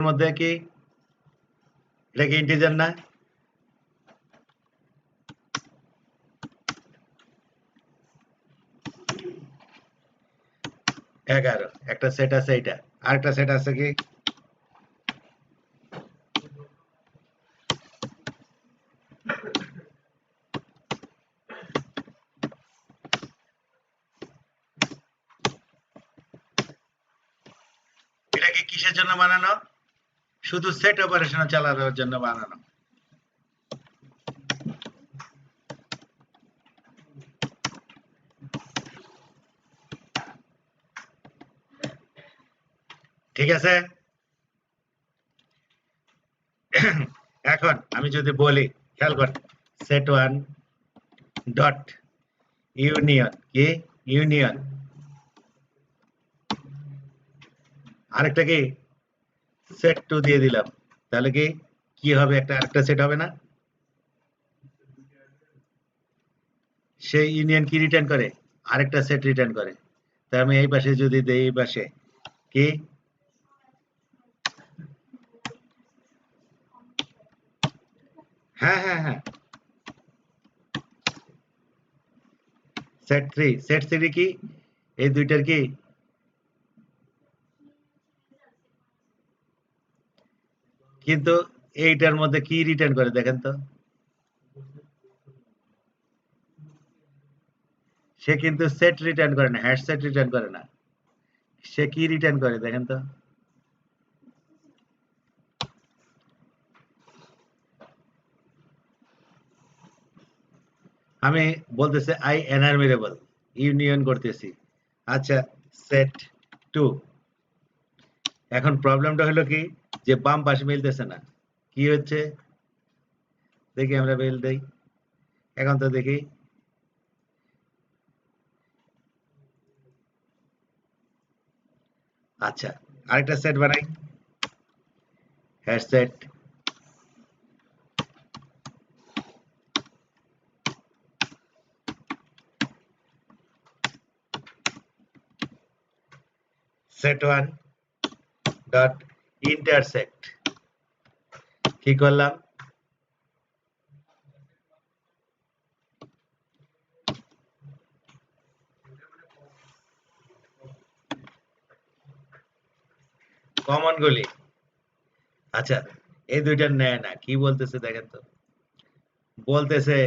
মধ্যে কি এটা কি ইন্টিজার না? এগারো একটা সেট আছে, এইটা আরেকটা সেট আছে কি এটা কি কিসের জন্য বানানো? শুধু সেট অপারেশন চালানোর জন্য বানানো। ঠিক আছে, এখন আমি যদি বলি, খেয়াল কর, সেট ওয়ান ডট ইউনিয়ন কি ইউনিয়ন, আরেকটা কি সেট টু দিয়ে দিলাম, তাহলে কি কি হবে? একটা আরেকটা সেট হবে না? সেই ইউনিয়ন কি রিটার্ন করে? আরেকটা সেট রিটার্ন করে। তার আমি এই পাশে যদি দেই, এই পাশে কি হ্যাঁ হ্যাঁ হ্যাঁ, সেট থ্রি, সেট থ্রি কি এই দুইটার কি কিন্তু এইটার মধ্যে কি রিটার্ন করে দেখেন তো? সে কিন্তু সেট রিটার্ন করে না, হ্যাশ সেট রিটার্ন করে না, সে কি রিটার্ন করে দেখেন তো? আমি বলতেছি আই এনারমিরেবল, ইউনিয়ন করতেছি। আচ্ছা, সেট টু, এখন প্রবলেমটা হলো কি যে বাম পাশে মিলতেছে না, কি হচ্ছে দেখি, আমরা বেল দেই, এখন তো দেখি আচ্ছা আরেকটা সেট বানাই, hash set set one dot intersect, কি করলাম? কমন গুলি, আচ্ছা এই দুইটা নেয় না, কি বলতেছে দেখেন তো? বলতেছে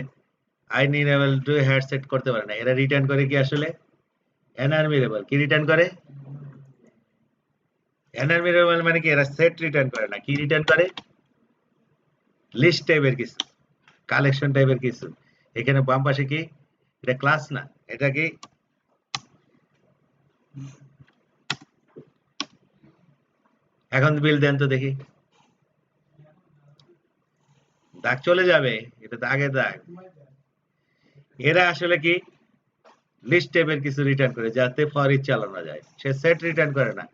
আই নিনেবল টু হ্যাশ সেট করতে পারে না, এরা রিটার্ন করে কি আসলে এনারমিরেবল, কি রিটার্ন করে? এনারমিরেবল মানে কি, এরা সেট রিটার্ন করে না, কি রিটার্ন করে? লিস্ট টাইপের কিছু, কালেকশন টাইপের কিছু। এখানে বাম পাশে কি, এটা ক্লাস না, এটা কি? এখন বিল দেন তো দেখি, দাগ চলে যাবে, এটা তো আগে দাগ। এরা আসলে কি লিস্ট টাইপের কিছু রিটার্ন করে যাতে ফর ইচ চালানো যায়, সে সেট রিটার্ন করে না,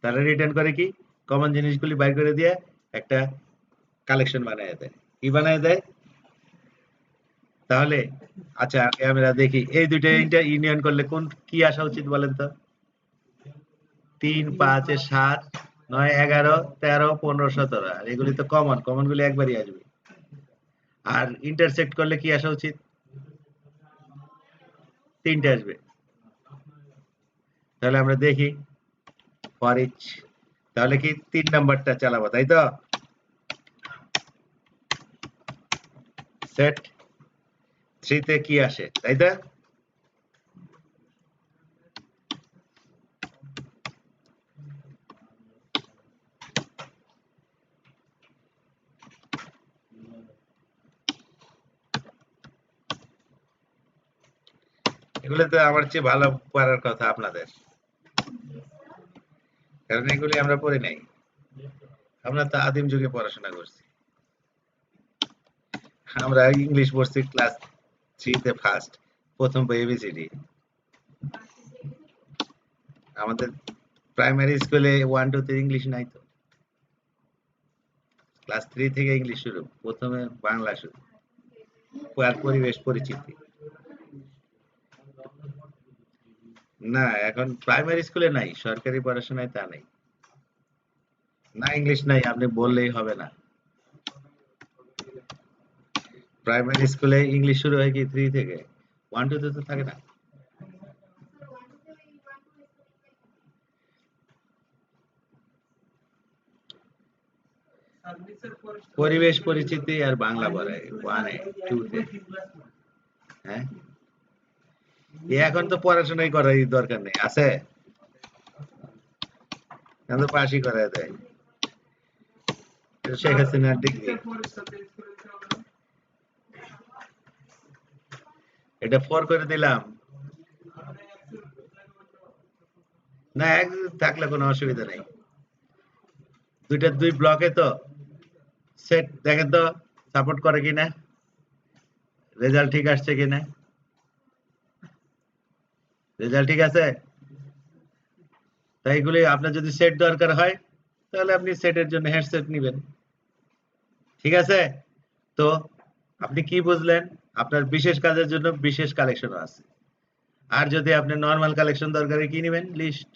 তারা রিটার্ন করে কি কমন জিনিসগুলি বাইর করে দিয়ে একটা কালেকশন বানায় দেয়, কি বানায় দেয় তাহলে? আচ্ছা আমরা দেখি এই দুইটা ইউনিয়ন করলে কোন কি আসা উচিত বলেন তো? ৩ ৫ ৭ ৯ ১১ ১৩ ১৫ ১৭, আর এগুলি তো কমন, কমন গুলি একবারই আসবে। আর ইন্টারসেক্ট করলে কি আসা উচিত? তিনটে আসবে। তাহলে আমরা দেখি ফর ইচ, তাহলে কি ৩ নাম্বারটা চালাবো, তাই তো? সেট 3 তে কি আসে, তাই তো? এগুলো তো আমার চেয়ে ভালো পারার কথা আপনাদের, কারণ এগুলি আমরা পড়ি নাই, আমরা তো আদিম যুগে পড়াশোনা করছি। আমরা ইংলিশ পড়ছি ক্লাস 3 তে ফার্স্ট, প্রথম বই এবিসিডি। আমাদের প্রাইমারি স্কুলে 1 2 3 ইংলিশ নাই তো, ক্লাস 3 থেকে ইংলিশ শুরু, প্রথমে বাংলা শুরু, আর পরিবেশ পরিচিতি। না, এখন প্রাইমারি স্কুলে নাই, সরকারি পড়াশোনায় তা নাই। না ইংলিশ নাই, আপনি বললেই হবে না। প্রাইমারি স্কুলে ইংলিশ শুরু হয় কি 3 থেকে, 1 2 তে তো থাকে না। পরিবেশ পরিচিতি আর বাংলা পড়ায় 1 এ 2 তে। হ্যাঁ, এখন তো পড়াশোনাই করার দরকার নেই, আছে? এখন তো পাশই করায় দেয়। এটা শেখ হাসিনার ডিগ্রি। এটা 4 করে দিলাম। না, এক থাকলে কোনো অসুবিধা নেই। দুইটা 2 ব্লকে তো সেট দেখেন তো সাপোর্ট করে কিনা, রেজাল্ট ঠিক আসছে কিনা। রেজাল্ট ঠিক আছে, তাই এগুলি আপনার যদি সেট দরকার হয় তাহলে আপনি সেটের জন্য হেডসেট নিবেন। ঠিক আছে? তো আপনি কি বুঝলেন? আপনার বিশেষ কাজের জন্য বিশেষ কালেকশন আছে। আর যদি আপনি নরমাল কালেকশন দরকারে কি নিবেন? লিস্ট।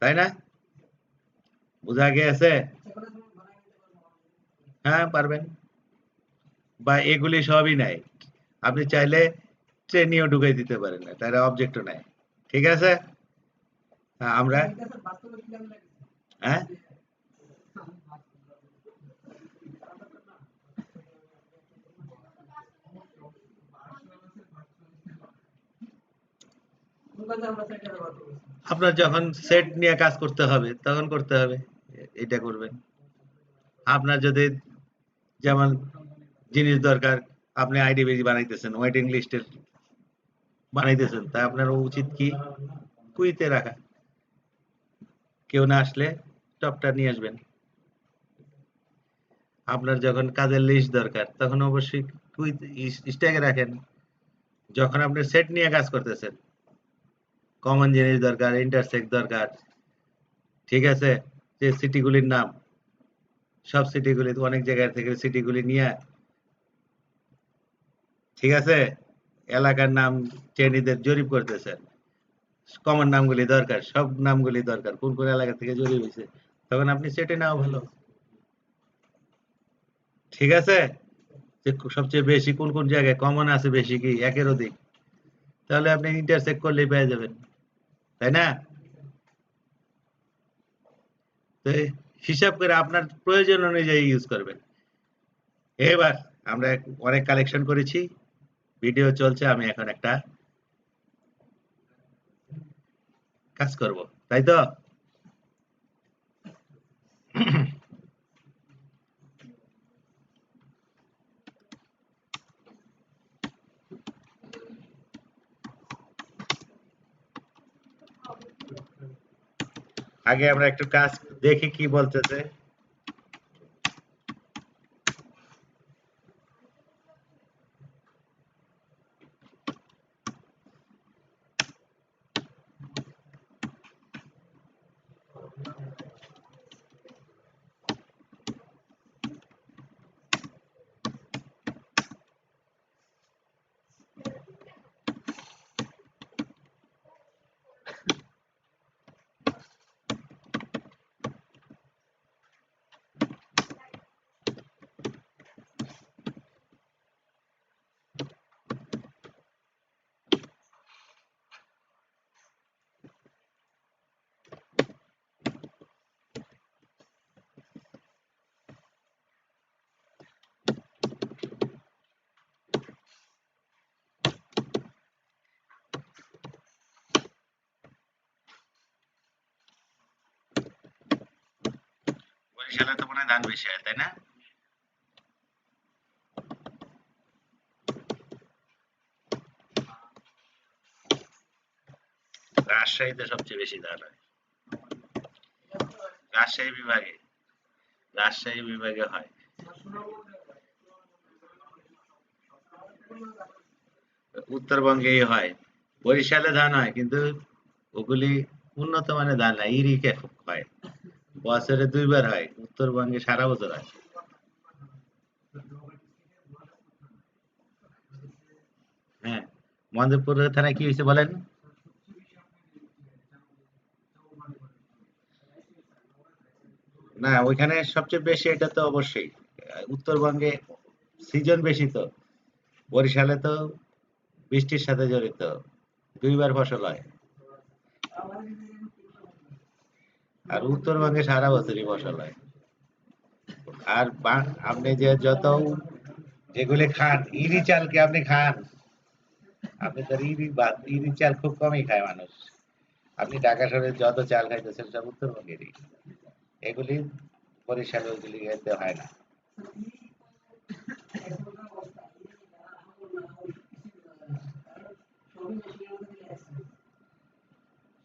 তাই না? বুঝা গিয়েছে? হ্যাঁ, পারবেন। বা এগুলি সবই নাই। আপনি চাইলে ট্রেনিও ঢুকাই দিতে পারেন না। তারা অবজেক্টও নাই। ঠিক আছে? আমরা হ্যাঁ? আপনার যখন সেট নিয়ে কাজ করতে হবে তখন করতে হবে। এটা করবেন। আপনার যদি যেমন জিনিস দরকার, আপনি আইডিবিজি বানাইতেছেন, ওয়েটিং লিস্টের বানাইতেছেন, তা আপনার উচিত কি কুইতে রাখা। কেউ না আসলে টপটা নিয়ে আসবেন। আপনার যখন কাজের লিস্ট দরকার তখন অবশ্যই কুইত স্ট্যাকে রাখেন। যখন আপনি সেট নিয়ে কাজ করতেছেন, কমন জিনিস দরকার, ইন্টারসেক্ট দরকার, ঠিক আছে? যে সিটিগুলির নাম, সব সিটিগুলি অনেক জায়গা থেকে সিটিগুলি নিয়ে, ঠিক আছে? এলাকার নাম ট্রেনীদের জরিপ করতেছেন। কমন নামগুলি দরকার, সব নামগুলি দরকার। কোন, কোন এলাকা থেকে জরিপ হইছে। তখন আপনি সেটে নেওয়া ভালো। ঠিক আছে? যে সবচেয়ে বেশি কোন, কোন জায়গায় কমন আছে বেশি কি ১ এর অধিক। তাহলে আপনি ইন্টারসেক্ট করলেই পেয়ে যাবেন। তাই না? তো হিসাব করে আপনার প্রয়োজন অনুযায়ী ইউজ করবেন। এবার আমরা অনেক কালেকশন করেছি। ভিডিও চলছে। আমি এখন একটা কাজ করব। তাই তো? আগে আমরা একটু কাজ দেখি কি বলতেছে। বরিশালে তো মনে হয় ধান বেশি হয়, তাই না? রাজশাহীতে সবচেয়ে বেশি ধান হয়। রাজশাহী বিভাগে, রাজশাহী বিভাগে হয়। উত্তরবঙ্গেই হয়। বরিশালে ধান হয় কিন্তু ওগুলি উন্নত মানের ধান না, ইরিকে হয়। বছরে ২ বার হয়। উত্তরবঙ্গে সারা বছর হয়। হ্যাঁ। মহেন্দ্রপুর থানায় কি হয়েছে বলেন? না ওইখানে সবচেয়ে বেশি এটা তো অবশ্যই উত্তরবঙ্গে সিজন বেশি তো, বরিশালে তো বৃষ্টির সাথে জড়িত, দুইবার ফসল হয়। আর উত্তরবঙ্গে সারা বছরই ফসল হয়। আর আপনি যে যত যেগুলি খান, ইরি চাল কি আপনি খান? আপনি তো ইরি বাদ, ইরি চাল খুব কমই খায় মানুষ। আপনি ঢাকা শহরে যত চাল খাইতেছেন সব উত্তরবঙ্গেরই, এগুলি বরিশালে ওইগুলি খেতে হয় না।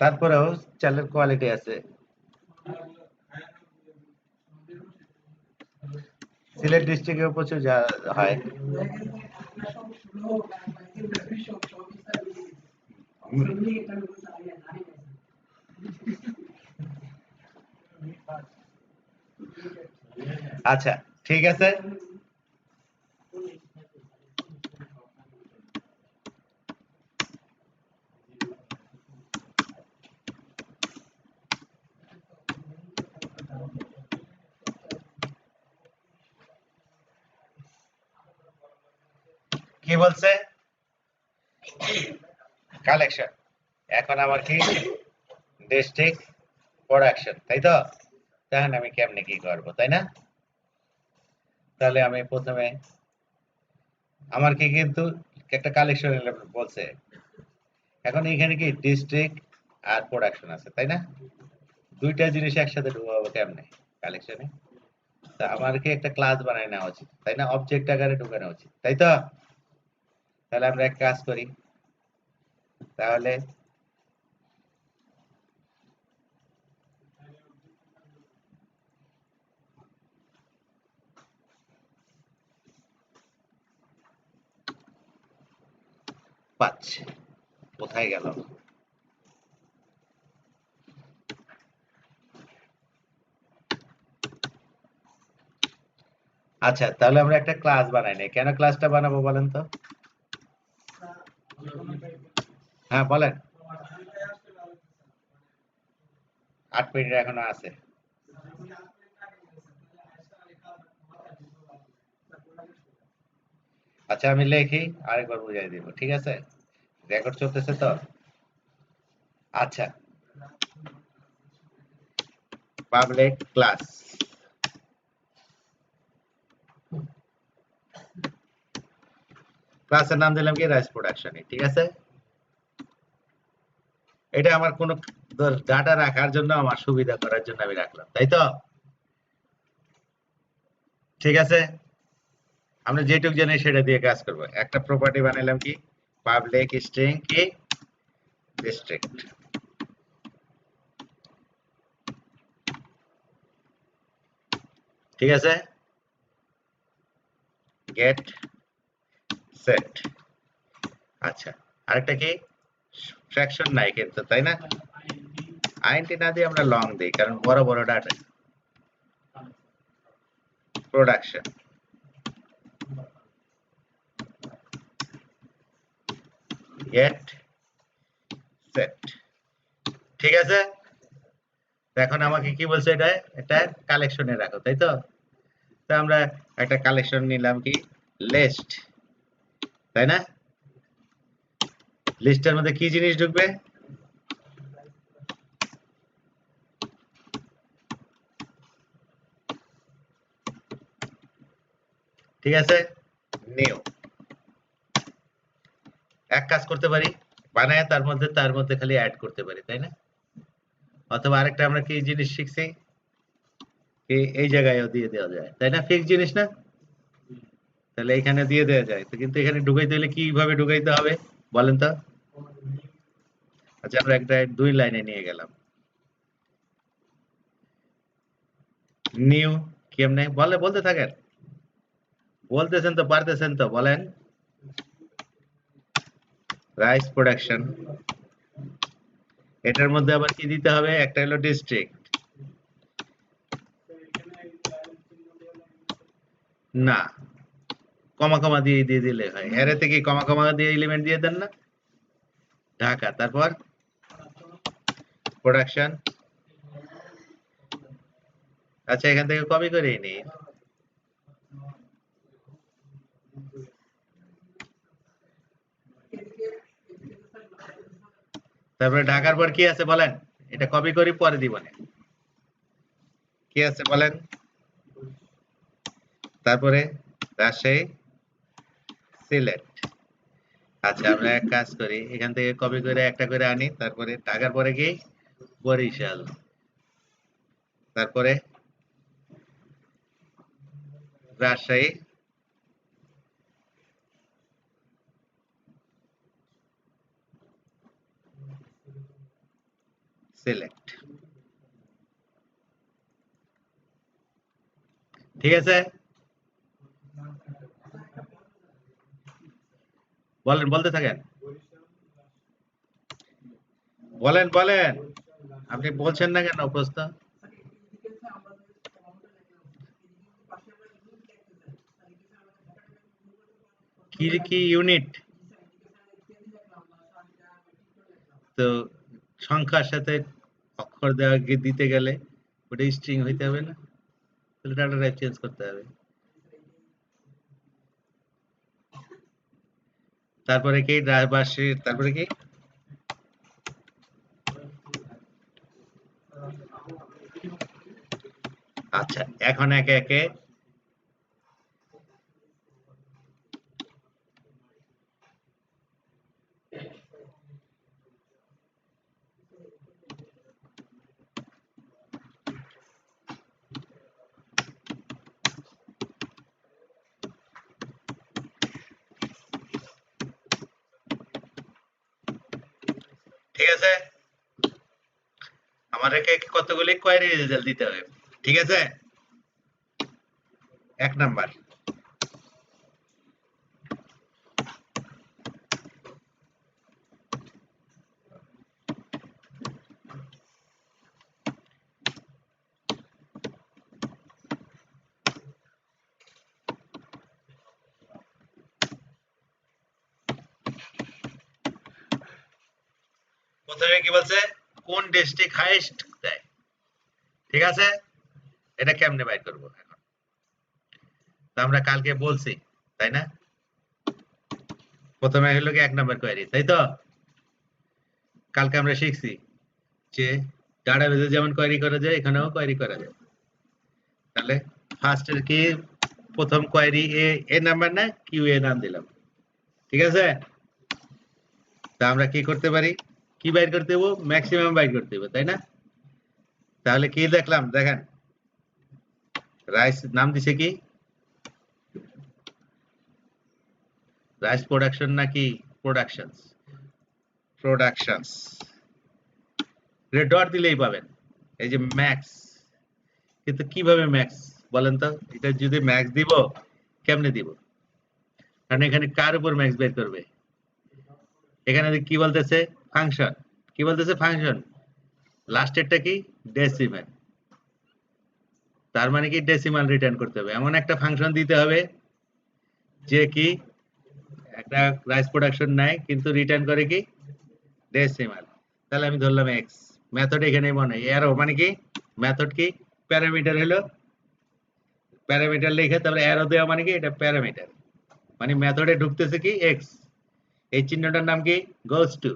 তারপরেও চালের কোয়ালিটি আছে। সিলেট ডিস্ট্রিক্টেও প্রচুর হয়। আচ্ছা, ঠিক আছে। কি বলছে? কালেকশন। এখন আমার কি ডিস্ট্রিক্ট প্রোডাকশন, তাই তো? তাহলে আমি কেমনে কি করবো, তাই না? তাহলে আমি প্রথমে আমার কি কিন্তু একটা কালেকশন বলছে। এখন এখানে কি ডিস্ট্রিক্ট আর প্রোডাকশন আছে, তাই না? দুইটা জিনিস একসাথে ঢুকাবো কেমনে কালেকশনে? তা আমার কি একটা ক্লাস বানায় নেওয়া উচিত, তাই না? অবজেক্ট আকারে ঢুকানো উচিত, তাই তো? তাহলে আমরা এক কাজ করি, তাহলে ৫ কোথায় গেল? আচ্ছা, তাহলে আমরা একটা ক্লাস বানাই নাই। কেন ক্লাসটা বানাবো বলেন তো? হ্যাঁ বলেন। ৮ মিনিট এখনো আছে। আচ্ছা আমি লেখি, আরেকবার বুঝাই দিব, ঠিক আছে? রেকর্ড চলতেছে তো? আচ্ছা, পাবলিক ক্লাস, ক্লাসের নাম দিলাম কি রাইস প্রোডাকশন, ঠিক আছে? এটা আমার কোনো ডাটা রাখার জন্য, আমার সুবিধা করার জন্য আমি রাখলাম, তাই তো? ঠিক আছে, আমরা যেটুক জানি সেটা দিয়ে কাজ করব। একটা প্রপার্টি বানাইলাম কি পাবলিক স্ট্রিং কি ডিস্ট্রিক্ট, ঠিক আছে? Get set. আচ্ছা, আরেকটা কি ফ্র্যাকশন নাই কিন্তু, তাই না? আইএনটি না দিয়ে আমরা লং দিই, কারণ বড় বড় ডাটা। প্রোডাকশন, গেট সেট, ঠিক আছে? এখন আমাকে কি বলছে, এটা এটা কালেকশনে রাখো, তাই তো? তো আমরা একটা কালেকশন নিলাম কি লিস্ট, তাই না? লিস্টের মধ্যে কি জিনিস ঢুকবে? ঠিক আছে, নিউ। এক কাজ করতে পারি, বানায় তার মধ্যে খালি অ্যাড করতে পারি, তাই না? অথবা আরেকটা আমরা কি জিনিস শিখছি, এই জায়গায়ও দিয়ে দেওয়া যায়, তাই না? ফিক্স জিনিস না? তাহলে এখানে দিয়ে দেওয়া যায় তো, কিন্তু এখানে ঢুকাইতে হলে কিভাবে ঢুকাইতে হবে বলেন তো? আচ্ছা আমরা একটা 2 লাইনে নিয়ে গেলাম। নিউ কেমনে বলতে থাকেন, বলতেছেন তো, পারতেছেন তো, বলেন। রাইস প্রোডাকশন, এটার মধ্যে আবার কি দিতে হবে? একটা হলো ডিস্ট্রিক্ট। না, কমা কমা দিয়ে দিলে হয়, এর থেকে কমা কমা দিয়ে এলিমেন্ট দিয়ে দেন না। ঢাকা, তারপর প্রোডাকশন, আচ্ছা এখান থেকে কপি করে নি, তারপরে ঢাকার পর কি আছে বলেন, এটা কপি করি পরে দিব না, কি আছে বলেন, তারপরে রাজশাহী, সিলেট। আচ্ছা আমরা এক কাজ করি, এখান থেকে কপি করে একটা করে আনি, তারপরে ঢাকার পরে কি বরিশাল, তারপরে রাজশাহী, সিলেক্ট। ঠিক আছে, বলেন, বলতে থাকেন, বলেন বলেন, আপনি বলছেন না কেন প্রশ্ন? কি কি ইউনিট? তো সংখ্যার সাথে অক্ষর দেওয়া দিতে গেলে ওটা স্ট্রিং হইতে হবে না, তাহলে ডাটা টাইপ চেঞ্জ করতে হবে। তারপরে কি রাজবাসী, তারপরে কি আচ্ছা এখন একে একে ঠিক আছে, আমাদেরকে কতগুলি কোয়েরি রেজাল্ট দিতে হবে, ঠিক আছে। 1 নাম্বার, প্রথমে কি বলছে, কোন ডিস্ট্রিক্ট হাইয়েস্ট দেয়, ঠিক আছে, এটা কেমনে বাইর করবো এখন, তো আমরা কালকে বলছি, তাই না, প্রথমে হলো কি 1 নাম্বার কোয়েরি, তাই তো, কালকে আমরা শিখছি যে ডাটাবেজে যেমন কোয়েরি করা যায় এখানেও কোয়েরি করা যায়, তাহলে ফার্স্ট এর কি প্রথম কোয়েরি এ নাম্বার না কিউ এ নাম দিলাম, ঠিক আছে। তা আমরা কি করতে পারি, কি বাইর করতে দেবো, ম্যাক্সিমাম বাইর করতে দেবো, তাই না। তাহলে কি দেখলাম দেখেন, রাইস নাম দিছে কি, রাইস প্রোডাকশন নাকি প্রোডাকশনস, প্রোডাকশনস, ডট দিলেই পাবেন, এই যে ম্যাক্স, কিন্তু কিভাবে ম্যাক্স বলেন তো, এটা যদি ম্যাক্স দিব কেমনে দিব, কারণ এখানে কার উপর ম্যাক্স বের করবে, এখানে কি বলতেছে ফাংশন, কি বলতেছে ফাংশন, লাস্টেরটা কি ডেসিমাল, তার মানে কি ডেসিমাল রিটার্ন করতে হবে, এমন একটা ফাংশন দিতে হবে যে কি একটা রাইস প্রোডাকশন নেয় কিন্তু রিটার্ন করে কি ডেসিমাল, তাহলে আমি ধরলাম এক্স, মেথড এখানেই মনে হয় এরো মানে কি, মেথড কি প্যারামিটার হলো, প্যারামিটার লিখে তারপরে অ্যারো দেওয়া মানে কি এটা প্যারামিটার, মানে মেথডে ঢুকতেছে কি এক্স, এই চিহ্নটার নাম কি গোস টু,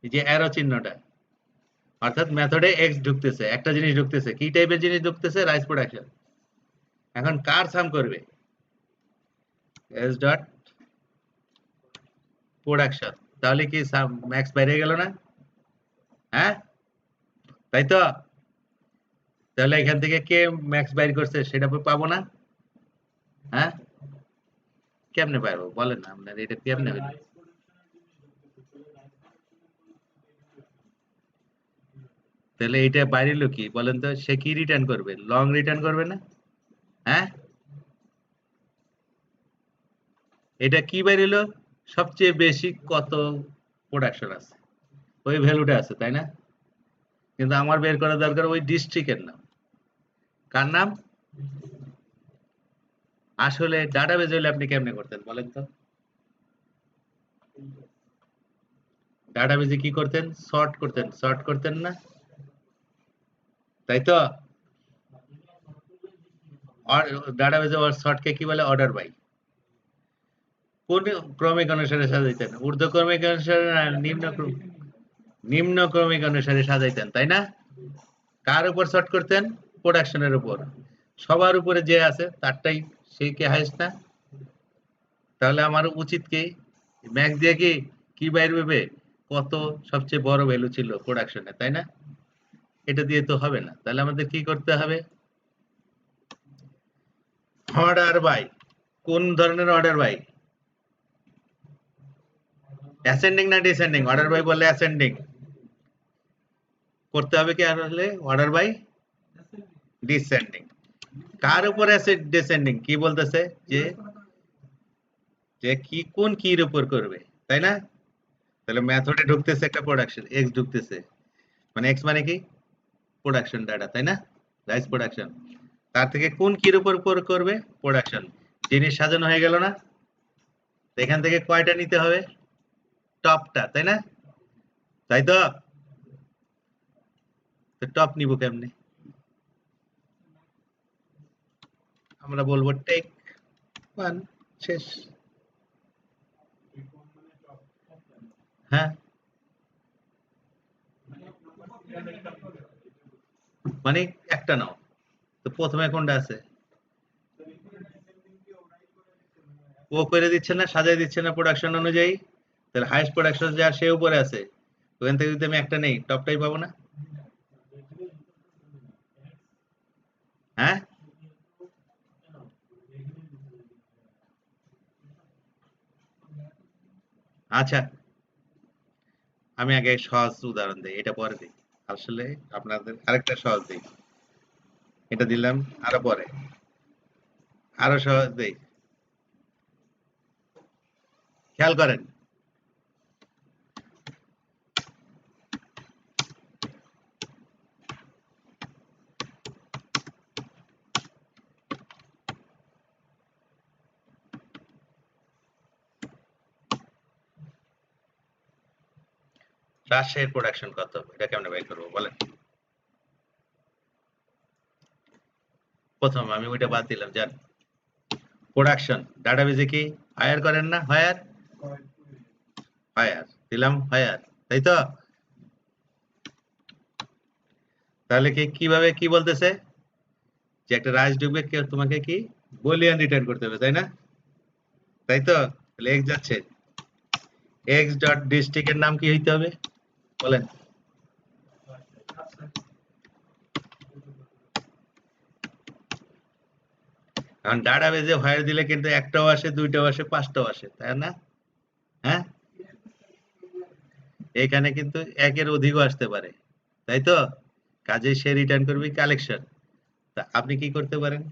এই যে অ্যারো চিহ্নটা, অর্থাৎ মেথডে এক্স ঢুকতেছে, একটা জিনিস ঢুকতেছে, কি টাইপের জিনিস ঢুকতেছে, রাইস প্রোডাকশন, এখন কার সাম করবে, এস ডট প্রোডাকশন, তাহলে কি সাম ম্যাক্স বাইরে গেল না, হ্যাঁ, তাই তো, তাহলে এখান থেকে কে ম্যাক্স বাইর করছে সেটা পাবো না, হ্যাঁ, কেমনে পারবো বলেন না, আপনার এটা কেমনে হইলো, তাহলে এটা বাইরেলো কি বলেন তো, সে কি রিটার্ন করবে, লং রিটার্ন করবে না, হ্যাঁ, এটা কি বাইরেলো, সবচেয়ে বেশি কত প্রোডাকশন আছে, ওই ভ্যালুটা আছে, তাই না, কিন্তু আমার বের করা দরকার ওই ডিস্ট্রিক্টের নাম, কার নাম, আসলে ডাটাবেজ হলে আপনি কেমনে করতেন বলেন তো, ডাটাবেজে কি করতেন, সর্ট করতেন, সর্ট করতেন না, তাই তো ডাটাবেজে শর্টকে কি বলে অর্ডার বাই কোন ক্রমিক অনুসারে সাজাইতেন ঊর্ধ্বক্রমিক অনুসারে না নিম্ন ক্রমিক অনুসারে সাজাইতেন তাই না কার উপর শর্ট করতেন প্রোডাকশনের উপর সবার উপরে যে আছে তারটাই সেই কি হাইস্ট না তাহলে আমার উচিত কি ম্যাক্স দিয়ে কি কি বাইর হবে কত সবচেয়ে বড় ভ্যালু ছিল প্রোডাকশনে তাই না এটা দিয়ে তো হবে না তাহলে আমাদের কি করতে হবে অর্ডার বাই কোন ধরনের অর্ডার বাই অ্যাসেন্ডিং না ডিসেন্ডিং অর্ডার বাই বললে অ্যাসেন্ডিং করতে হবে কি আর হলে অর্ডার বাই ডিসেন্ডিং কার উপর আছে ডিসেন্ডিং কি বলতেছে যে যে কি কোন কির উপর করবে তাই না তাহলে মেথডে ঢুকতেছে একটা প্রোডাকশন এক্স ঢুকতেছে মানে এক্স মানে কি প্রোডাকশন ডাটা তাই না রাইস প্রোডাকশন তার থেকে কোন কির উপর করবে প্রোডাকশন জিনিস সাজানো হয়ে গেল না এখান থেকে কয়টা নিতে হবে টপটা তাই না তাই তো টপ নিব কেমনে আমরা বলবো টেক ওয়ান শেষ হ্যাঁ মানে একটা নাও তো প্রথমে কোনটা আছে ও করে দিচ্ছে না সাজাই দিচ্ছে না প্রোডাকশন অনুযায়ী তাহলে হাইস্ট প্রোডাকশন যা সে উপরে আছে ওখান থেকে যদি আমি একটা নেই টপটাই পাবো না হ্যাঁ আচ্ছা আমি আগে সহজ উদাহরণ দিই এটা পরে দিই আসলে আপনাদের আরেকটা সহজ দিই এটা দিলাম আরো পরে আরো সহজ দিই খেয়াল করেন রাজশাহীর প্রোডাকশন কত এটা কেমনে বের করবো বলেন প্রথম আমি ওইটা বাদ দিলাম যান প্রোডাকশন ডাটাবেজে কি হায়ার করেন না হায়ার হায়ার দিলাম হায়ার তাই তো তাহলে কি কিভাবে কি বলতেছে যে একটা রাইস ঢুকবে কেউ তোমাকে কি বলিয়ান রিটার্ন করতে হবে তাই না তাই তো তাহলে এক্স যাচ্ছে এক্স ডট ডিস্ট্রিক্ট এর নাম কি হইতে হবে বলেন কারণ ডাটাবেজে হায়ার দিলে কিন্তু একটাও আসে দুইটাও আসে পাঁচটাও আসে তাই না হ্যাঁ এখানে কিন্তু একের অধিকও আসতে পারে তাই তো কাজে সে রিটার্ন করবে কালেকশন তা আপনি কি করতে পারেন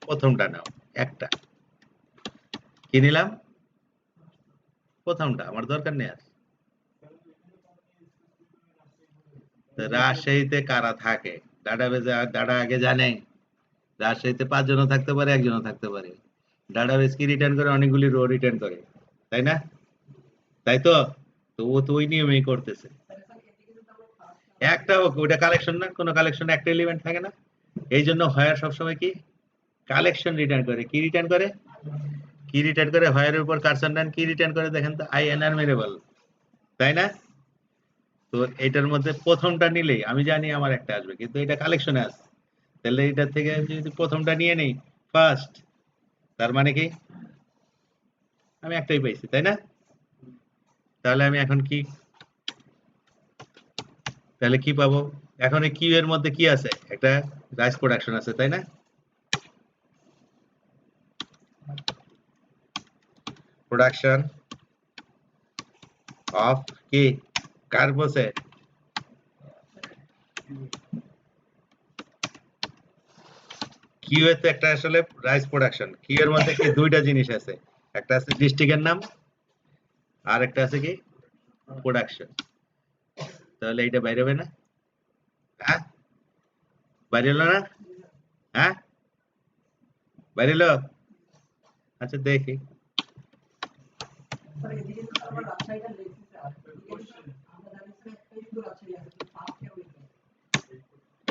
প্রথমটা নাও একটা কি নিলাম প্রথমটা আমার দরকার নেই আর তো রাজশাহীতে কারা থাকে ডাটাবেজে ডাটা আগে জানে রাজশাহীতে 5 জনও থাকতে পারে একজনও থাকতে পারে ডাটাবেজ কি রিটার্ন করে অনেকগুলি রো রিটার্ন করে তাই না তাই তো তো ও তো ওই নিয়মেই করতেছে একটা ওটা কালেকশন না কোনো কালেকশন একটা এলিমেন্ট থাকে না এই জন্য হায়ার সবসময় কি কালেকশন রিটার্ন করে কি রিটার্ন করে কি রিটার্ন করে হায়ারের উপর কারসন ডান কি রিটার্ন করে দেখেন তো আই এনারমেরেবল তাই না তো এটার মধ্যে প্রথমটা নিলেই আমি জানি আমার একটা আসবে কিন্তু এটা কালেকশনে আছে তাহলে এটার থেকে আমি যদি প্রথমটা নিয়ে নেই ফার্স্ট তার মানে কি আমি একটাই পাইছি তাই না তাহলে আমি এখন কি তাহলে কি পাবো এখন এই কিউ এর মধ্যে কি আছে একটা রাইস প্রোডাকশন আছে তাই না প্রোডাকশন অফ কি কার বসে কিউ এর তো একটা আসলে রাইস প্রোডাকশন কিউ এর মধ্যে কি দুইটা জিনিস আছে একটা আছে ডিস্ট্রিক্টের নাম আর একটা আছে কি প্রোডাকশন তাহলে এইটা বাইরে হবে না হ্যাঁ বাইরে এলো না হ্যাঁ বাইরে এলো আচ্ছা দেখি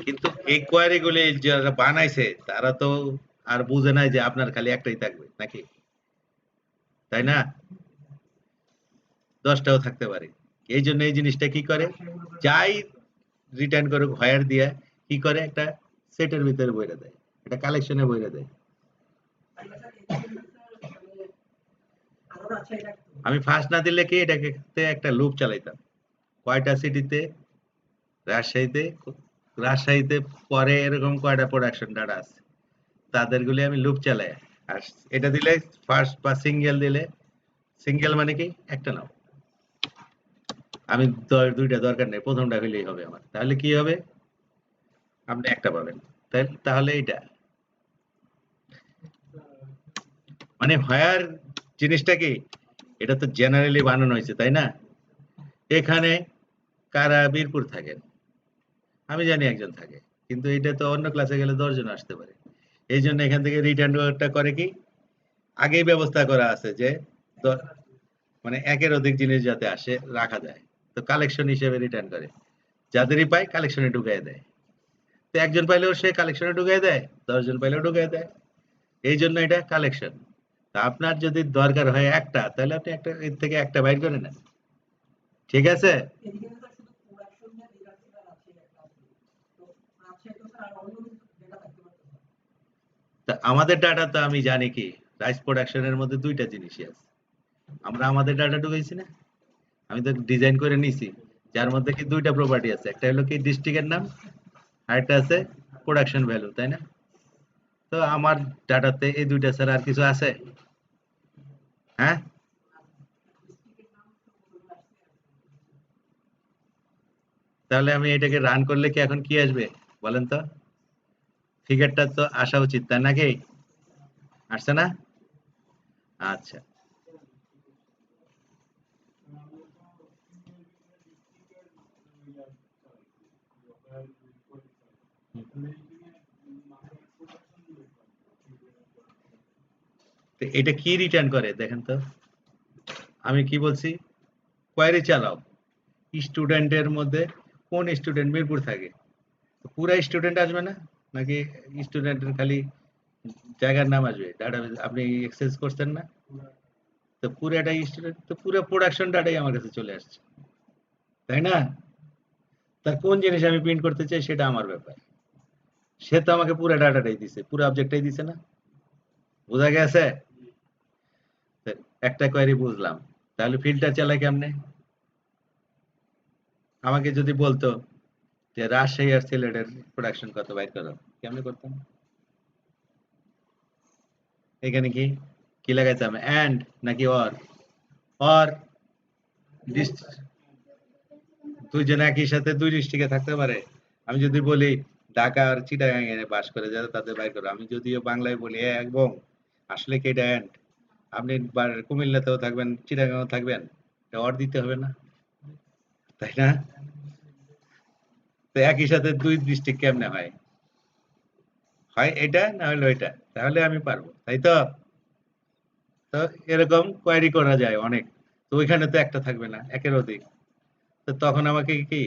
কিন্তু এই কোয়ারি গুলি যারা বানাইছে তারা তো আর বুঝে নাই যে আপনার খালি একটাই থাকবে নাকি, তাই না? 10টাও থাকতে পারে। এই জন্য এই জিনিসটা কি করে, যাই রিটার্ন করুক হয়ার দিয়া কি করে একটা সেটের ভিতরে বইরা দেয়, একটা কালেকশনে বইরা দেয়। আমি ফার্স্ট না দিলে কি এটাকে একটা লুপ চালাইতাম। কয়টা সিটিতে, রাজশাহীতে, রাজশাহীতে পরে এরকম কয়টা প্রোডাকশন ডাটা আছে তাদেরগুলি আমি লুপ চালাই। আর এটা দিলে ফার্স্ট বা সিঙ্গেল দিলে, সিঙ্গেল মানে কি একটা নাও, আমি দুইটা দরকার নেই, প্রথমটা হইলেই হবে আমার, তাহলে কি হবে, আপনি একটা পাবেন। তাই তাহলে এটা মানে হোয়ার জিনিসটা কি, এটা তো জেনারেলি বানানো হয়েছে তাই না? এখানে কারা বীরপুর থাকেন, আমি জানি একজন থাকে, কিন্তু এটা তো অন্য ক্লাসে গেলে 10 জন আসতে পারে। এই জন্য এখান থেকে রিটার্নটা করে কি, আগেই ব্যবস্থা করা আছে যে মানে একের অধিক জিনিস যাতে আসে রাখা যায়, তো কালেকশন হিসেবে রিটার্ন করে, যাদেরই পায় কালেকশনে ঢুকাই দেয়। তো একজন পাইলেও সে কালেকশনে ঢুকাই দেয়, 10 জন পাইলেও ঢুকাই দেয়। এই জন্য এটা কালেকশন। তা আপনার যদি দরকার হয় একটা, তাহলে আপনি একটা এর থেকে একটা বাইর করে নেন, ঠিক আছে? তা আমাদের ডাটা তো আমি জানি কি, রাইস প্রোডাকশনের মধ্যে দুইটা জিনিসই আছে, আমরা আমাদের ডাটা ঢুকাইছি না, আমি তো ডিজাইন করে নিছি, যার মধ্যে কি দুইটা প্রপার্টি আছে, একটা হলো কি ডিস্ট্রিক্টের নাম, আর একটা আছে প্রোডাকশন ভ্যালু, তাই না? তো আমার ডাটাতে এই দুইটা ছাড়া আর কিছু আছে? হ্যাঁ, তাহলে আমি এটাকে রান করলে কি এখন কি আসবে বলেন তো? ফিগারটা তো আসা উচিত তাই নাকি? আসছে না? আচ্ছা। তো এটা কি রিটার্ন করে দেখেন তো, আমি কি বলছি, কোয়েরি চালাও, স্টুডেন্টের মধ্যে কোন স্টুডেন্ট মিরপুর থাকে, তো পুরা স্টুডেন্ট আসবে না, নাকি স্টুডেন্টের খালি জায়গার নাম আসবে, ডাটা আপনি এক্সেস করছেন না, তো পুরাটাই স্টুডেন্ট, তো পুরো প্রোডাকশন ডাটাই আমার কাছে চলে আসছে, তাই না? তার কোন জিনিস আমি প্রিন্ট করতে চাই সেটা আমার ব্যাপার, সে তো আমাকে পুরো ডাটাটাই দিছে, পুরো অবজেক্টটাই দিছে না, বোঝা গেছে? তো একটা কোয়েরি বুঝলাম, তাহলে ফিল্টার চালাই কেমনে, আমাকে যদি বলতো যে রাজশাহী আর সিলেটের প্রোডাকশন কত বাইর করো, কেমনে করতাম, এখানে কি কি লাগাইতাম, এন্ড নাকি অর, অর দুইজন একই সাথে দুই ডিস্ট্রিক্টে থাকতে পারে, আমি যদি বলি ঢাকা আর চিটাগাং এ বাস করে যারা তাদের বাইর করো, আমি যদিও বাংলায় বলি এবং আসলে কি এটা এন্ড, আপনি কুমিল্লাতেও থাকবেন চিটাগাংও থাকবেন, এটা অর দিতে হবে না, তাই না? তো একই সাথে দুই ডিস্ট্রিক্ট কেমনে হয়, হয় এটা না হলে ওইটা, তাহলে আমি পারবো, তাই তো? তো এরকম কোয়েরি করা যায় অনেক, তো ওইখানে তো একটা থাকবে না, একের অধিক, তো তখন আমাকে কি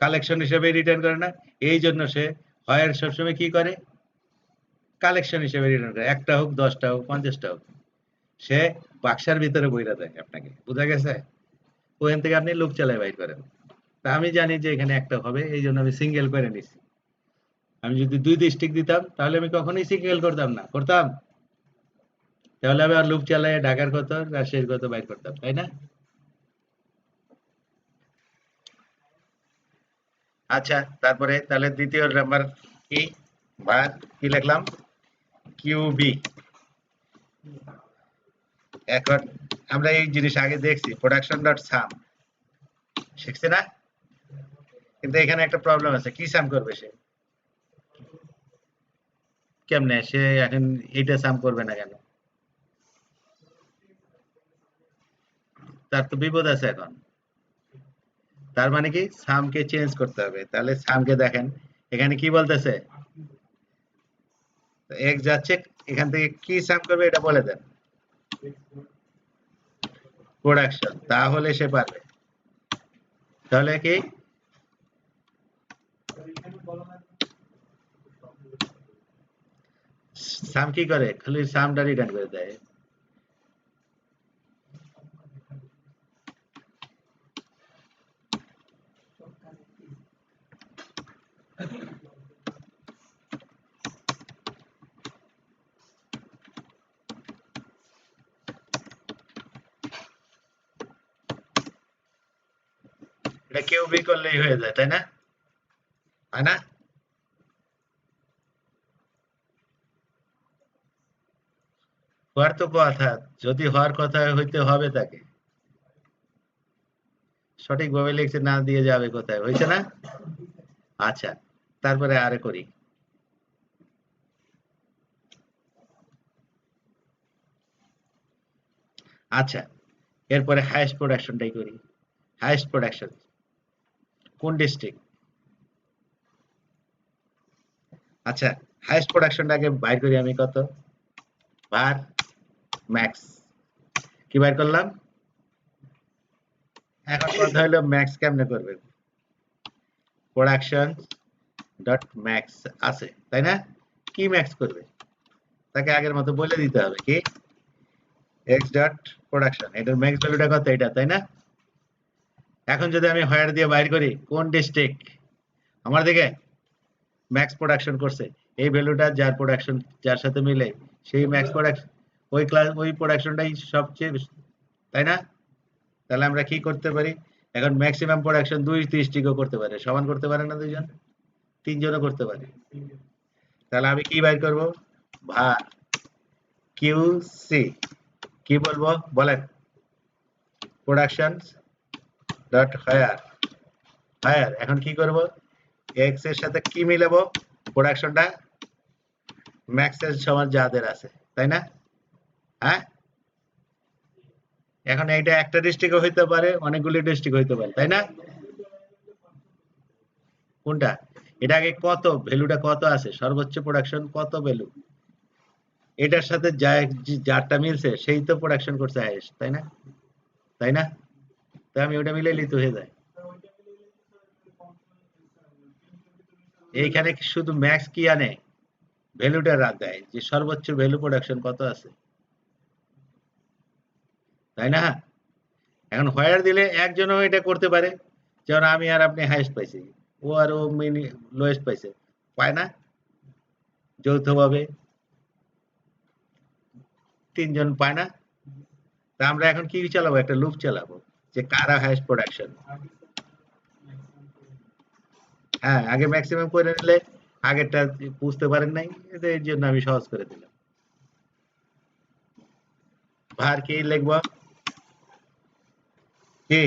কালেকশন হিসেবে রিটার্ন করে না, এই জন্য সে হয় সবসময় কি করে, কালেকশন হিসেবে রিটার্ন করে, একটা হোক 10টা হোক 50টা হোক, সে বাক্সার ভিতরে বইরা দেয় আপনাকে, বোঝা গেছে? ওখান থেকে আপনি লুপ চালাই বাইর করেন, তা আমি জানি যে এখানে একটা হবে, এই জন্য আমি সিঙ্গেল করে নিছি। আমি যদি দুই ডিস্ট্রিক্ট দিতাম তাহলে আমি কখনোই সিঙ্গেল করতাম না, করতাম, তাহলে আমি আর লুপ চালাই ঢাকার কত রাজশাহীর কত বাইর করতাম, তাই না? আচ্ছা, তারপরে তাহলে দ্বিতীয় নাম্বার কি, বা কি লিখলাম, কিউবি। এখন আমরা এই জিনিস আগে দেখছি, প্রোডাকশন ডট সাম শিখছি না, কিন্তু এখানে একটা প্রবলেম আছে, কি সাম করবে সে, কেমনে সে এখন এইটা সাম করবে না কেন, তার তো বিপদ আছে এখন, তার মানে কি সামকে চেঞ্জ করতে হবে, তাহলে সামকে দেখেন এখানে কি বলতেছে, এক্স যাচ্ছে, এখান থেকে কি সাম করবে এটা বলে দেন, প্রোডাকশন, তাহলে সে পারবে, তাহলে কি সাম কি করে খালি সামটা রিটার্ন করে দেয়। এটা কেউ বি করলেই হয়ে যায় তাই না, হয় না? হওয়ার তো কথা, যদি হওয়ার কথা হইতে হবে তাকে সঠিকভাবে লিখছে না দিয়ে যাবে কোথায়, হয়েছে না? আচ্ছা, তারপরে আরে করি। আচ্ছা, এরপরে হাইয়েস্ট প্রোডাকশনটাই করি। হাইয়েস্ট প্রোডাকশন কোন ডিস্ট্রিক্ট? আচ্ছা, হাইয়েস্ট প্রোডাকশনটাকে বাইর করি আমি কত, var max, কি বাইর করলাম? এখন কথা হলো ম্যাক্স কেমনে করবে, প্রোডাকশন ডট ম্যাক্স আছে তাই না, কি ম্যাক্স করবে তাকে আগের মতো বলে দিতে হবে কি x ডট প্রোডাকশন, এটার ম্যাক্স ভ্যালুটা কত এটা তাই না। এখন যদি আমি হোয়ার দিয়ে বাইর করি কোন ডিস্ট্রিক্ট আমার দিকে ম্যাক্স প্রোডাকশন করছে, এই ভ্যালুটা যার প্রোডাকশন যার সাথে মিলে সেই ম্যাক্স প্রোডাকশন, ওই ক্লাস ওই প্রোডাকশনটাই সবচেয়ে, তাই না? তাহলে আমরা কি করতে পারি, এখন ম্যাক্সিমাম প্রোডাকশন 2 ডিস্ট্রিক্টও করতে পারে, সমান করতে পারে না দুইজন, তিনজনও করতে পারে। তাহলে আমি কি বাইর করব, var qc, কি বলবো বলেন, প্রোডাকশন ডট হায়ার, হায়ার এখন কি করব, x এর সাথে কি মিলাবো, প্রোডাকশনটা ম্যাক্স এর সমান যাদের আছে তাই না, হ্যাঁ? এখন এইটা একটা ডিস্ট্রিক্টও হইতে পারে, অনেকগুলি ডিস্ট্রিক্ট হইতে পারে তাই না, কোনটা, এটা আগে কত ভ্যালুটা কত আছে, সর্বোচ্চ প্রোডাকশন কত ভ্যালু, এটার সাথে যারটা মিলছে সেই তো প্রোডাকশন করছে হাইয়েস্ট তাই না, তাই না? তাই আমি ওটা মিলাইলেই তো হয়ে যায়। এইখানে শুধু ম্যাক্স কি আনে, ভ্যালুটা রাখ দেয় যে সর্বোচ্চ ভ্যালু প্রোডাকশন কত আছে, তাই না? এখন হোয়ার দিলে একজনও এটা করতে পারে, যেমন আমি আর আপনি হাইয়েস্ট পাইছি, ও আর ও মিনি লোয়েস্ট পাইছে, পায় না, যৌথভাবে তিনজন পায় না। তা আমরা এখন কি চালাবো, একটা লুপ চালাবো যে কারা হাইয়েস্ট প্রোডাকশন, হ্যাঁ আগে ম্যাক্সিমাম করে নিলে, আগেরটা বুঝতে পারেন নাই, এর জন্য আমি সহজ করে দিলাম। ভার কি লিখবো, কি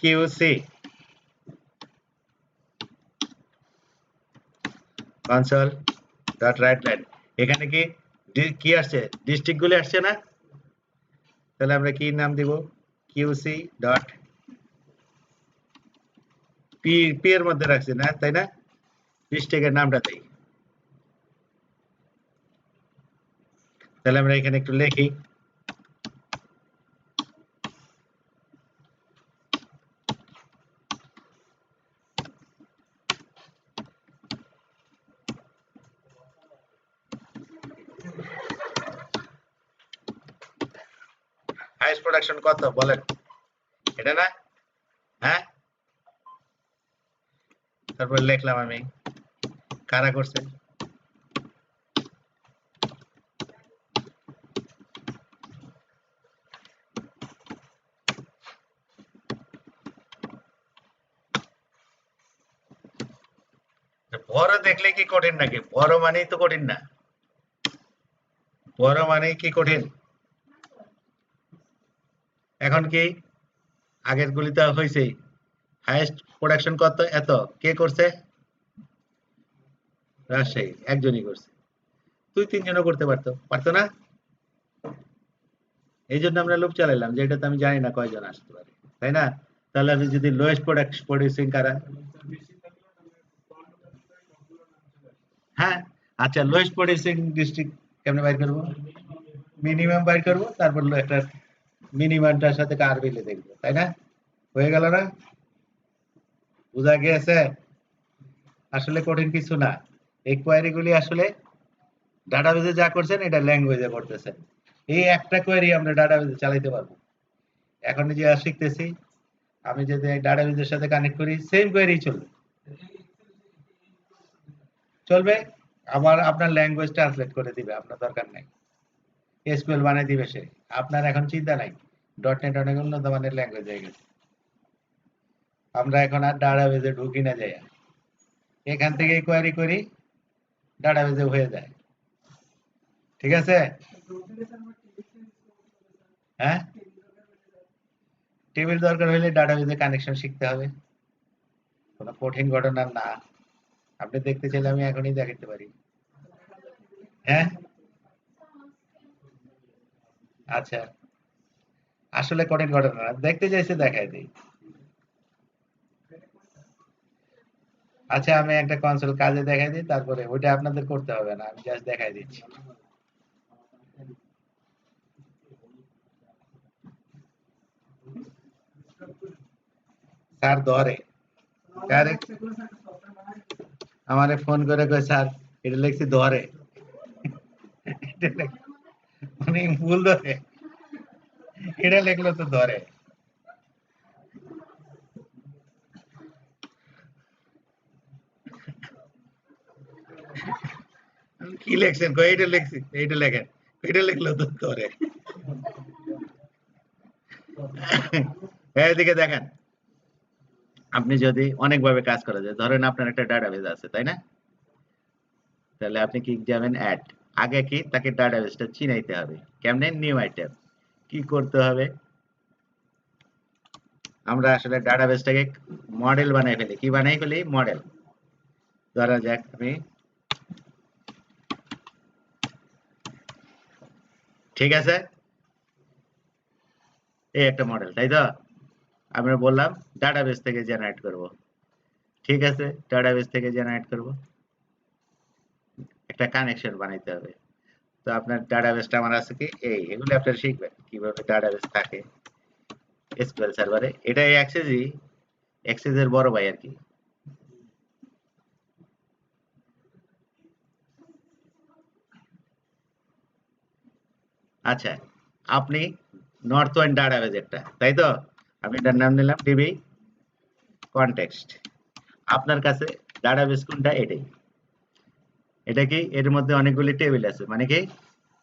QC console dot right line, এখানে কি কি আসছে, ডিস্ট্রিক্ট গুলি আসছে না, তাহলে আমরা কি নাম দিব, কিউসি ডট পি, পি এর মধ্যে রাখছি না তাই না, ডিস্ট্রিক্টের নামটা দেই, তাহলে আমরা এখানে একটু লিখি, হাইয়েস্ট প্রোডাকশন কত বলেন, এটা না, হ্যাঁ? তারপর লিখলাম আমি কারা করছে, বড় দেখলে কি কঠিন নাকি, বড় মানেই তো কঠিন না, বড় মানেই কি কঠিন, এখন কি আগের গুলিতে হয়েছে, হাইয়েস্ট প্রোডাকশন কত এত, কে করছে, রাজশাহী একজনই করছে, দুই তিনজনও করতে পারতো, পারতো না, এই জন্য আমরা লুপ চালাইলাম যে এটাতে আমি জানি না কয়জন আসতে পারে, তাই না? তাহলে আমি যদি লোয়েস্ট প্রোডিউসিং কারা, হ্যাঁ, আচ্ছা লোয়েস্ট প্রোডিউসিং ডিস্ট্রিক্ট কেমনে বাইর করবো, মিনিমাম বাইর করবো, তারপর একটা মিনিমামটার সাথে কার মিলে দেখবো তাই না, হয়ে গেল না? বুঝা গিয়েছে? আসলে কঠিন কিছু না। এই কোয়েরি গুলি আসলে ডাটাবেজে যা করছেন এটা ল্যাঙ্গুয়েজে করতেছেন। এই একটা কোয়েরি আমরা ডাটাবেজে চালাইতে পারবো। এখন যে শিখতেছি, আমি যদি ডাটাবেজের সাথে কানেক্ট করি সেম কোয়েরি চলবে। চলবে, আবার আপনার ল্যাঙ্গুয়েজ ট্রান্সলেট করে দিবে, আপনার দরকার নাই। এসকিউএল বানিয়ে দিবে সে। আপনার এখন চিন্তা নাই। ডটনেট অনেক উন্নত মানের ল্যাঙ্গুয়েজ হয়ে গেছে। আমরা এখন আর ডাটাবেজে ঢুকি না যাই, এখান থেকে কোয়েরি করি, ডাটাবেজে হয়ে যায়। ঠিক আছে? হ্যাঁ, টেবিল দরকার হলে ডাটাবেজে কানেকশন শিখতে হবে। কোনো কঠিন ঘটনা না। আপনি দেখতে চাইলে আমি এখনই দেখাতে পারি। হ্যাঁ, আচ্ছা, আসলে কঠিন ঘটনা না, দেখতে চাইছে দেখাই দিই। আচ্ছা, আমি একটা কনসোল কাজে দেখাই দিই, তারপরে ওইটা আপনাদের করতে হবে না, আমি জাস্ট দেখাই দিচ্ছি। স্যার ধরে, কারে আমারে ফোন করে কয় স্যার এটা লিখছি ধরে, এটা মানে ভুল ধরে, এটা লিখলো তো ধরে। কি লিখছেন? কয় এটা লিখছি, এইটা লেখেন, এটা লিখলো তো ধরে। এদিকে দেখেন, আপনি যদি অনেকভাবে কাজ করা যায়, ধরেন আপনার একটা ডাটাবেস আছে, তাই না? তাহলে আপনি কি যাবেন অ্যাড, আগে কি তাকে ডাটাবেসটা চিনাইতে হবে। কেমনে? নিউ আইটেম কি করতে হবে, আমরা আসলে ডাটাবেসটাকে মডেল বানাই ফেলি। কি বানাই ফেলি? মডেল। ধরা যাক আমি, ঠিক আছে, এই একটা মডেল, তাই তো? আমরা বললাম ডাটাবেস থেকে জেনারেট করব। ঠিক আছে, ডাটাবেস থেকে জেনারেট করব, একটা কানেকশন বানাইতে হবে। তো আপনার ডাটাবেসটা আমার আছে কি এই, এগুলো আপনারা শিখবেন কিভাবে ডাটাবেস থাকে এসকিউএল সার্ভারে। এটাই অ্যাক্সেসই, অ্যাক্সেসের বড় ভাই আর কি। আচ্ছা, আপনি নর্থ ওয়েন্ড ডাটাবেস একটা, তাই তো? আমি এটার নাম নিলাম ডিবি কনটেক্সট। আপনার কাছে ডাটাবেস কোনটা? এটাই। এটা কি এর মধ্যে অনেকগুলি টেবিল আছে, মানে কি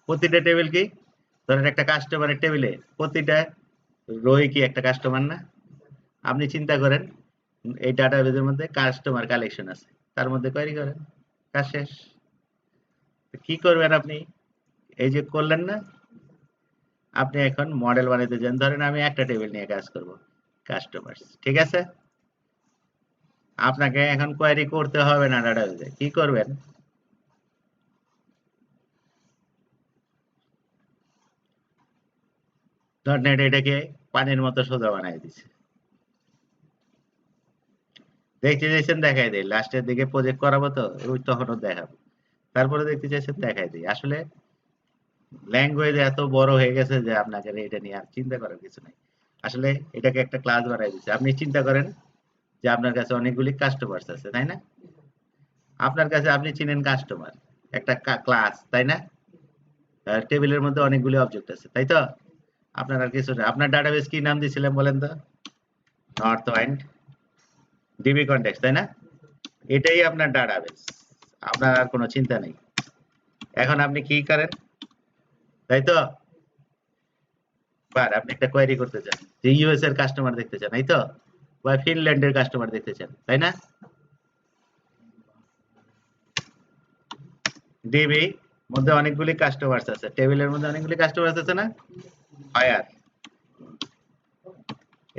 প্রতিটা টেবিল কি, ধরেন একটা কাস্টমারের টেবিলে প্রতিটা রোই কি একটা কাস্টমার না? আপনি চিন্তা করেন এই ডাটাবেসের মধ্যে কাস্টমার কালেকশন আছে, তার মধ্যে কোয়েরি করেন, কাজ শেষ। তো কি করবেন আপনি? এই যে করলেন না, আপনি এখন মডেল বানাইতে চান, ধরেন আমি একটা টেবিল নিয়ে কাজ করব, কাস্টমার, ঠিক আছে? আপনাকে এখন কোয়েরি করতে হবে না ডাটাবেসে, কি করবেন? ডটনেট এটাকে পানির মতো সোজা বানাই দিছে। দেখতে চাইছেন দেখাই দেই, লাস্টের দিকে প্রজেক্ট করাবো তো ওই তখনও দেখাবো। তারপরে দেখতে চাইছেন দেখাই দিই। আসলে ল্যাঙ্গুয়েজ এত বড় হয়ে গেছে যে আপনাকে এটা নিয়ে আর চিন্তা করার কিছু নাই। আসলে এটাকে একটা ক্লাস বানাই দিচ্ছে। আপনি চিন্তা করেন যে আপনার কাছে অনেকগুলি কাস্টমার্স আছে, তাই না? আপনার কাছে আপনি চিনেন কাস্টমার, একটা ক্লাস, তাই না? টেবিলের মধ্যে অনেকগুলি অবজেক্ট আছে, তাই তো? আপনার আর কিছু না। আপনার ডাটাবেস কি নাম দিয়েছিলেন বলেন তো? নর্থ ওয়েন্ড ডিবি কনটেক্সট, তাই না? এটাই আপনার ডাটাবেস। আপনার আর কোনো চিন্তা নেই। এখন আপনি কি করেন, তাই তো? বার আপনি একটা কোয়েরি করতে চান যে ইউএস এর কাস্টমার দেখতে চান, এই তো? বা ফিনল্যান্ডের কাস্টমার দেখতে চান, তাই না? ডিবি মধ্যে অনেকগুলি কাস্টমার্স আছে, টেবিলের মধ্যে অনেকগুলি কাস্টমার্স আছে না? ফায়ার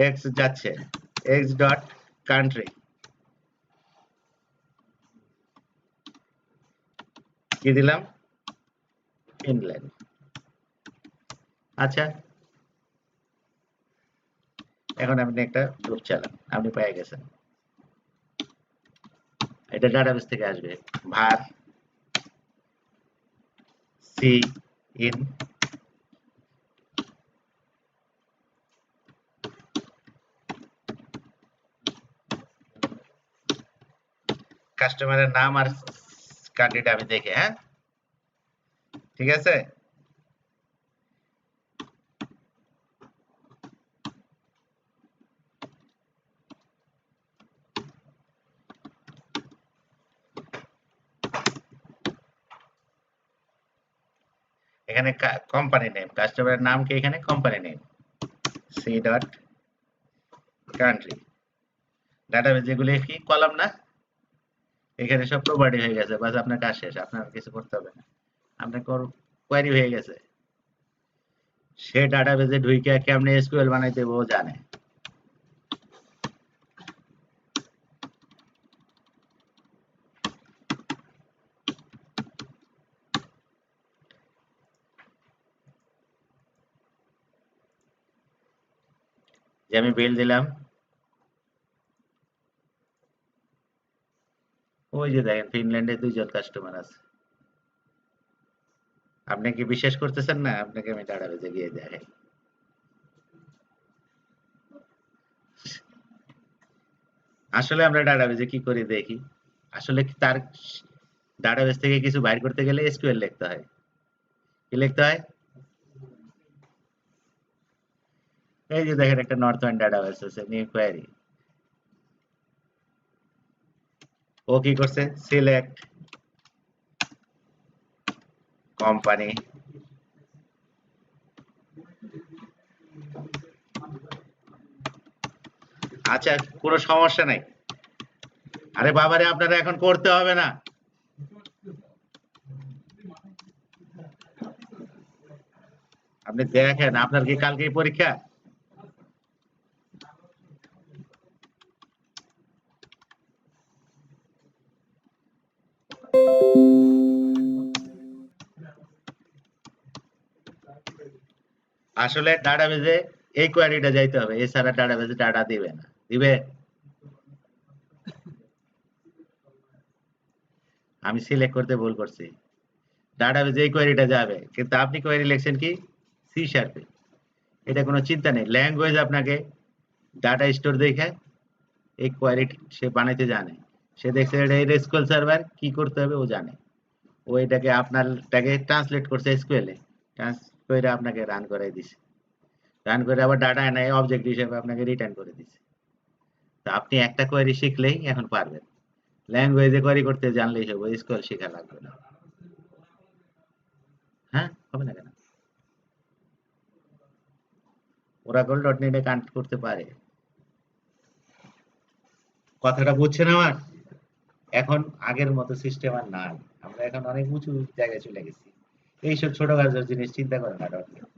এক্স যাচ্ছে, এক্স ডট কান্ট্রি, কি দিলাম? ফিনল্যান্ড। আচ্ছা, এখন আপনি একটা গ্রুপ চালান, আপনি পেয়ে গেছেন। এটা ডাটাবেস থেকে আসবে, var সি ইন কাস্টমারের নাম আর কান্ট্রিটা আমি দেখে, হ্যাঁ ঠিক আছে। এখানে কোম্পানি নেম, কাস্টমারের নাম কি এখানে company name, C dot country. Database যেগুলো কি কলাম না, এখানে সব প্রপার্টি হয়ে গেছে, বাস আপনার কাজ শেষ, আপনার কিছু করতে হবে না, আপনার কোয়ারি হয়ে গেছে। সে ডাটাবেজে ঢুইকে কেমনে এসকিউএল বানাইতে ও জানে। যে আমি বিল দিলাম, ওই যে দেখেন ফিনল্যান্ডে 2 জন কাস্টমার আছে। আপনি কি বিশ্বাস করতেছেন না? আপনাকে আমি ডাটাবেজে গিয়ে দেখাই। আসলে আমরা ডাটাবেজে কি করি দেখি। আসলে তার ডাটাবেজ থেকে কিছু বাইর করতে গেলে এসকিউএল লিখতে হয়। কি লিখতে হয়? এই যে দেখেন একটা নর্থ ওয়েন্ড ডাটাবেজ আছে, নিউ কোয়েরি। ও কি করছে? সিলেক্ট কোম্পানি, আচ্ছা কোনো সমস্যা নাই। আরে বাবারে আপনারা এখন করতে হবে না। আপনি দেখেন, আপনার কি কালকেই পরীক্ষা? আসলে ডাটাবেজে এই কোয়েরিটা যাইতে হবে, এছাড়া ডাটাবেজে ডাটা দিবে না। দিবে? আমি সিলেক্ট করতে ভুল করছি। ডাটাবেজে এই কোয়েরিটা যাবে, কিন্তু আপনি কোয়েরি লিখছেন কি সি শার্পে। এটা কোনো চিন্তা নেই, ল্যাঙ্গুয়েজ আপনাকে ডাটা স্টোর দেখে এই কোয়েরি সে বানাইতে জানে। সে দেখছে এটা এসকিউএল সার্ভার কি করতে হবে ও জানে। ও এটাকে আপনারটাকে ট্রান্সলেট করছে এসকিউএল এ, করে আপনাকে রান করাই দিছে। রান করে আবার ডাটা এনে অবজেক্ট হিসেবে আপনাকে রিটার্ন করে দিছে। তো আপনি একটা কোয়েরি শিখলেই এখন পারবেন। ল্যাঙ্গুয়েজে কোয়েরি করতে জানলেই হবে, এসকিউএল শেখা লাগবে না। হ্যাঁ, হবে না কেন? ওরাকল ডট নেটে কানেক্ট করতে পারে। কথাটা বুঝছেন আমার? এখন আগের মতো সিস্টেম আর নাই। আমরা এখন অনেক উঁচু জায়গায় চলে গেছি। এইসব ছোটখাটো জিনিস চিন্তা করে না ডট নেট।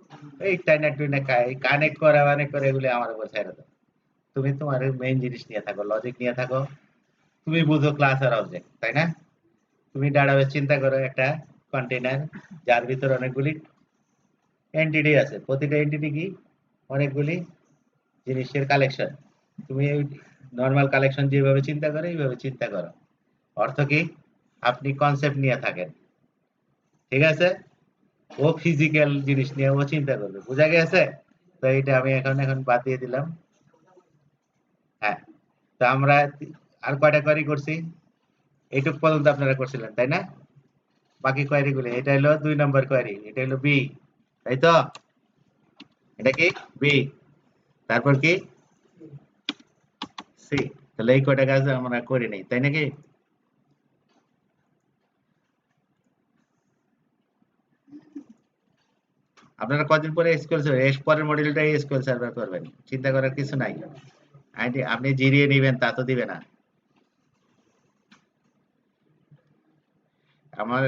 এই টাইনা টুইনা কানেক্ট করা মানে করে এগুলো আমার উপর ছেড়ে দাও। তুমি তোমার মেইন জিনিস নিয়ে থাকো, লজিক নিয়ে থাকো। তুমি বুঝো ক্লাস আর অবজেক্ট, তাই না? তুমি ডাটাবেস চিন্তা করো একটা কন্টেইনার, যার ভিতর অনেকগুলি এন্টিটি আছে। প্রতিটা এন্টিটি কি? অনেকগুলি জিনিসের কালেকশন। তুমি ওই নরমাল কালেকশন যেভাবে চিন্তা করো এইভাবে চিন্তা করো। অর্থ কি? আপনি কনসেপ্ট নিয়ে থাকেন। ঠিক আছে? ও ফিজিক্যাল জিনিস নিয়ে ও চিন্তা করবে। বুঝা গেছে? তো এইটা আমি এখন বাদ দিয়ে দিলাম। হ্যাঁ। তো আমরা আর কয়টা কোয়েরি করছি? এইটুক পর্যন্ত আপনারা করছিলেন, তাই না? বাকি কোয়েরি গুলো, এটা হলো 2 নম্বর কোয়েরি, এটা হলো বি, তাই তো? এটা কি বি, তারপর কি সি। তাহলে এই কয়টা কাজ আমরা করি নাই, তাই নাকি? আপনারা কদিন পরে এসকিউএল সার্ভার, এর পরের মডিউলটাই এসকিউএল সার্ভার করবেন, চিন্তা করার কিছু নাই। আপনি জিরিয়ে নিবেন তা তো দিবে না। আমার